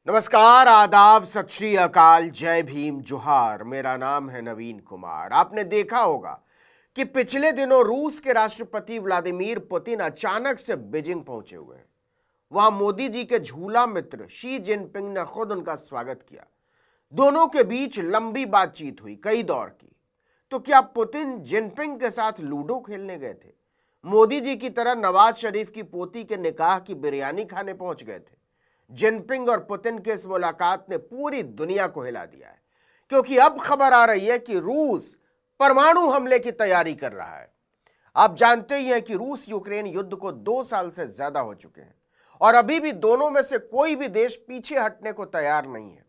नमस्कार, आदाब, सत श्री अकाल, जय भीम, जोहार। मेरा नाम है नवीन कुमार। आपने देखा होगा कि पिछले दिनों रूस के राष्ट्रपति व्लादिमीर पुतिन अचानक से बीजिंग पहुंचे हुए हैं। वहां मोदी जी के झूला मित्र शी जिनपिंग ने खुद उनका स्वागत किया। दोनों के बीच लंबी बातचीत हुई, कई दौर की। तो क्या पुतिन जिनपिंग के साथ लूडो खेलने गए थे? मोदी जी की तरह नवाज शरीफ की पोती के निकाह की बिरयानी खाने पहुंच गए थे? जिनपिंग और पुतिन की इस मुलाकात ने पूरी दुनिया को हिला दिया है, क्योंकि अब खबर आ रही है कि रूस परमाणु हमले की तैयारी कर रहा है। आप जानते ही हैं कि रूस यूक्रेन युद्ध को 2 साल से ज्यादा हो चुके हैं और अभी भी दोनों में से कोई भी देश पीछे हटने को तैयार नहीं है।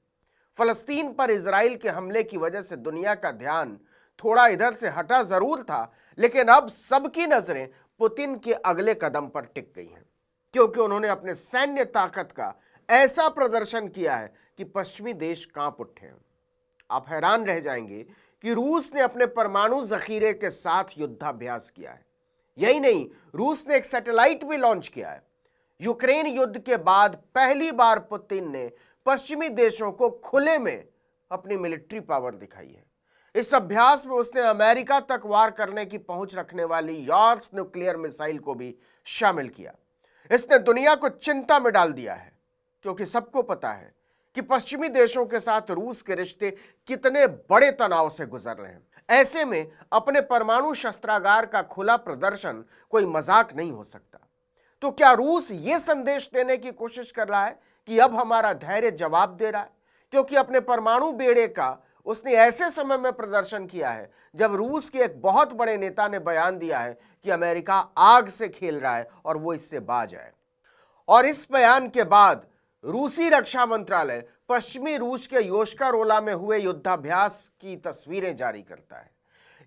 फलस्तीन पर इजराइल के हमले की वजह से दुनिया का ध्यान थोड़ा इधर से हटा जरूर था, लेकिन अब सबकी नजरें पुतिन के अगले कदम पर टिक गई हैं, क्योंकि उन्होंने अपने सैन्य ताकत का ऐसा प्रदर्शन किया है कि पश्चिमी देश कांप उठे हैं। आप हैरान रह जाएंगे कि रूस ने अपने परमाणु जखीरे के साथ युद्धाभ्यास किया है। यही नहीं, रूस ने एक सैटेलाइट भी लॉन्च किया है। यूक्रेन युद्ध के बाद पहली बार पुतिन ने पश्चिमी देशों को खुले में अपनी मिलिट्री पावर दिखाई है। इस अभ्यास में उसने अमेरिका तक वार करने की पहुंच रखने वाली यार्स न्यूक्लियर मिसाइल को भी शामिल किया। इसने दुनिया को चिंता में डाल दिया है, क्योंकि सबको पता है कि पश्चिमी देशों के साथ रूस के रिश्ते कितने बड़े तनाव से गुजर रहे हैं। ऐसे में अपने परमाणु शस्त्रागार का खुला प्रदर्शन कोई मजाक नहीं हो सकता। तो क्या रूस ये संदेश देने की कोशिश कर रहा है कि अब हमारा धैर्य जवाब दे रहा है? क्योंकि अपने परमाणु बेड़े का उसने ऐसे समय में प्रदर्शन किया है जब रूस के एक बहुत बड़े नेता ने बयान दिया है कि अमेरिका आग से खेल रहा है और वो इससे बाज आए। और इस बयान के बाद रूसी रक्षा मंत्रालय पश्चिमी रूस के योशकारोला में हुए युद्धाभ्यास की तस्वीरें जारी करता है।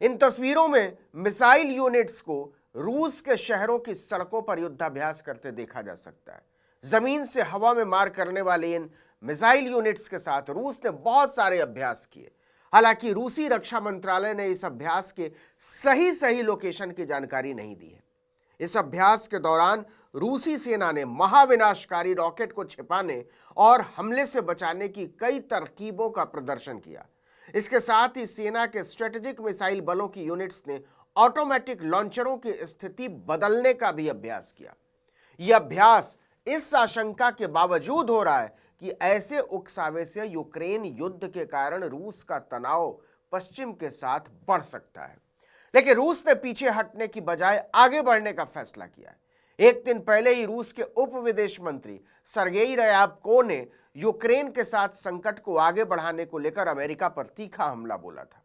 इन तस्वीरों में मिसाइल यूनिट्स को रूस के शहरों की सड़कों पर युद्धाभ्यास करते देखा जा सकता है। जमीन से हवा में मार करने वाले इन मिसाइल यूनिट्स के साथ रूस ने बहुत सारे अभ्यास किए। हालांकि रूसी रक्षा मंत्रालय ने इस अभ्यास के सही लोकेशन की जानकारी नहीं दी है। इस अभ्यास के दौरान रूसी सेना ने महाविनाशकारी रॉकेट को छिपाने और हमले से बचाने की कई तरकीबों का प्रदर्शन किया। इसके साथ ही सेना के स्ट्रेटेजिक मिसाइल बलों की यूनिट्स ने ऑटोमेटिक लॉन्चरों की स्थिति बदलने का भी अभ्यास किया। यह अभ्यास इस आशंका के बावजूद हो रहा है कि ऐसे उकसावे से यूक्रेन युद्ध के कारण रूस का तनाव पश्चिम के साथ बढ़ सकता है। लेकिन रूस ने पीछे हटने की बजाय आगे बढ़ने का फैसला किया है। एक दिन पहले ही रूस के उप विदेश मंत्री सरगेई रयाबको ने यूक्रेन के साथ संकट को आगे बढ़ाने को लेकर अमेरिका पर तीखा हमला बोला था।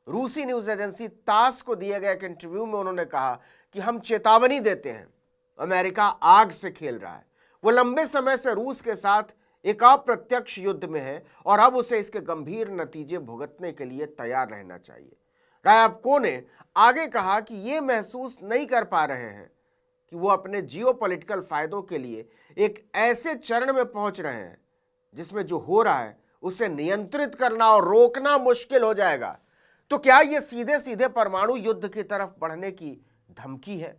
रूसी न्यूज एजेंसी तास को दिए गए एक इंटरव्यू में उन्होंने कहा कि हम चेतावनी देते हैं, अमेरिका आग से खेल रहा है। वो लंबे समय से रूस के साथ एक अप्रत्यक्ष युद्ध में है और अब उसे इसके गंभीर नतीजे भुगतने के लिए तैयार रहना चाहिए। रायबको ने आगे कहा कि ये महसूस नहीं कर पा रहे हैं कि वो अपने जियोपॉलिटिकल फायदों के लिए एक ऐसे चरण में पहुंच रहे हैं जिसमें जो हो रहा है उसे नियंत्रित करना और रोकना मुश्किल हो जाएगा। तो क्या ये सीधे सीधे परमाणु युद्ध की तरफ बढ़ने की धमकी है?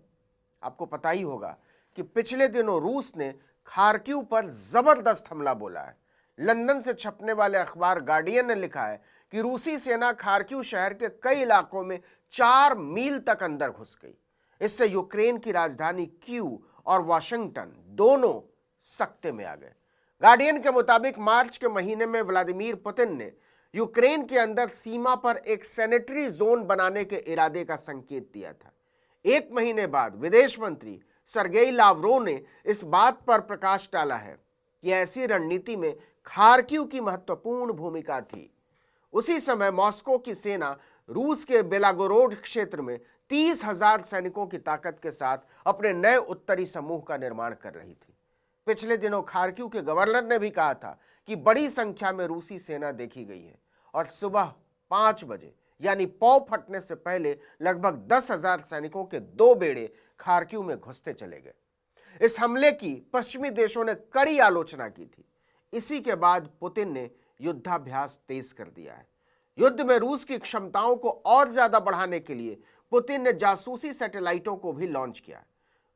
आपको पता ही होगा कि पिछले दिनों रूस ने खार्किव पर जबरदस्त हमला बोला है। लंदन से छपने वाले अखबार गार्डियन ने लिखा है कि रूसी सेना खार्किव शहर के कई इलाकों में 4 मील तक अंदर घुस गई। इससे यूक्रेन की राजधानी कीव और वाशिंगटन दोनों सकते में आ गए। गार्डियन के मुताबिक मार्च के महीने में व्लादिमीर पुतिन ने यूक्रेन के अंदर सीमा पर एक सैनिटरी जोन बनाने के इरादे का संकेत दिया था। एक महीने बाद विदेश मंत्री सरगेई लावरोव ने इस बात पर प्रकाश डाला है कि ऐसी रणनीति में खार्किव की महत्वपूर्ण भूमिका थी। उसी समय मॉस्को की सेना रूस के बेलागोरोड क्षेत्र में 30,000 सैनिकों की ताकत के साथ अपने नए उत्तरी समूह का निर्माण कर रही थी। पिछले दिनों खार्किव के गवर्नर ने भी कहा था कि बड़ी संख्या में रूसी सेना देखी गई है और सुबह 5 बजे यानी पौ फटने से पहले लगभग 10,000 सैनिकों के 2 बेड़े खार्किव में घुसते चले गए। इस हमले की पश्चिमी देशों ने कड़ी आलोचना की थी। इसी के बाद पुतिन ने युद्धाभ्यास तेज कर दिया है। युद्ध में रूस की क्षमताओं को और ज्यादा बढ़ाने के लिए पुतिन ने जासूसी सैटेलाइटों को भी लॉन्च किया।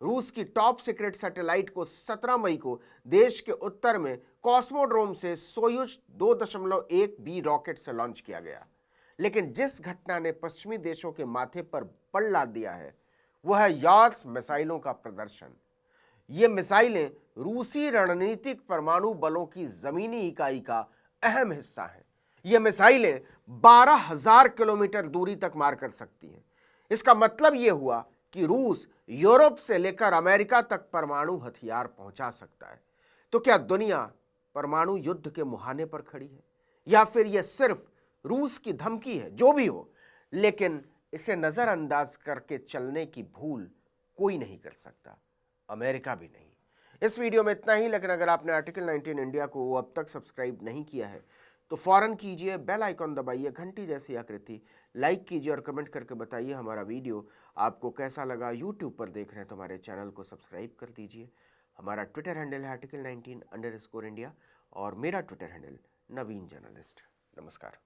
रूस की टॉप सीक्रेट सैटेलाइट को 17 मई को देश के उत्तर में कॉस्मोड्रोम से सोयुज 2.1 रॉकेट से लॉन्च किया गया। लेकिन जिस घटना ने पश्चिमी देशों के माथे पर पड़ लाद दिया है वह है यार्स मिसाइलों का प्रदर्शन। ये मिसाइलें रूसी रणनीतिक परमाणु बलों की जमीनी इकाई का अहम हिस्सा हैं। ये मिसाइलें 12,000 किलोमीटर दूरी तक मार कर सकती हैं। इसका मतलब यह हुआ कि रूस यूरोप से लेकर अमेरिका तक परमाणु हथियार पहुंचा सकता है। तो क्या दुनिया परमाणु युद्ध के मुहाने पर खड़ी है या फिर यह सिर्फ रूस की धमकी है? जो भी हो, लेकिन इसे नजरअंदाज करके चलने की भूल कोई नहीं कर सकता, अमेरिका भी नहीं। इस वीडियो में इतना ही, लेकिन अगर आपने आर्टिकल 19 इंडिया को अब तक सब्सक्राइब नहीं किया है तो फौरन कीजिए, बेल आइकॉन दबाइए, घंटी जैसी आकृति, लाइक कीजिए और कमेंट करके बताइए हमारा वीडियो आपको कैसा लगा। यूट्यूब पर देख रहे हैं तो हमारे चैनल को सब्सक्राइब कर दीजिए। हमारा ट्विटर हैंडल है article19_India और मेरा ट्विटर हैंडल नवीन जर्नलिस्ट। नमस्कार।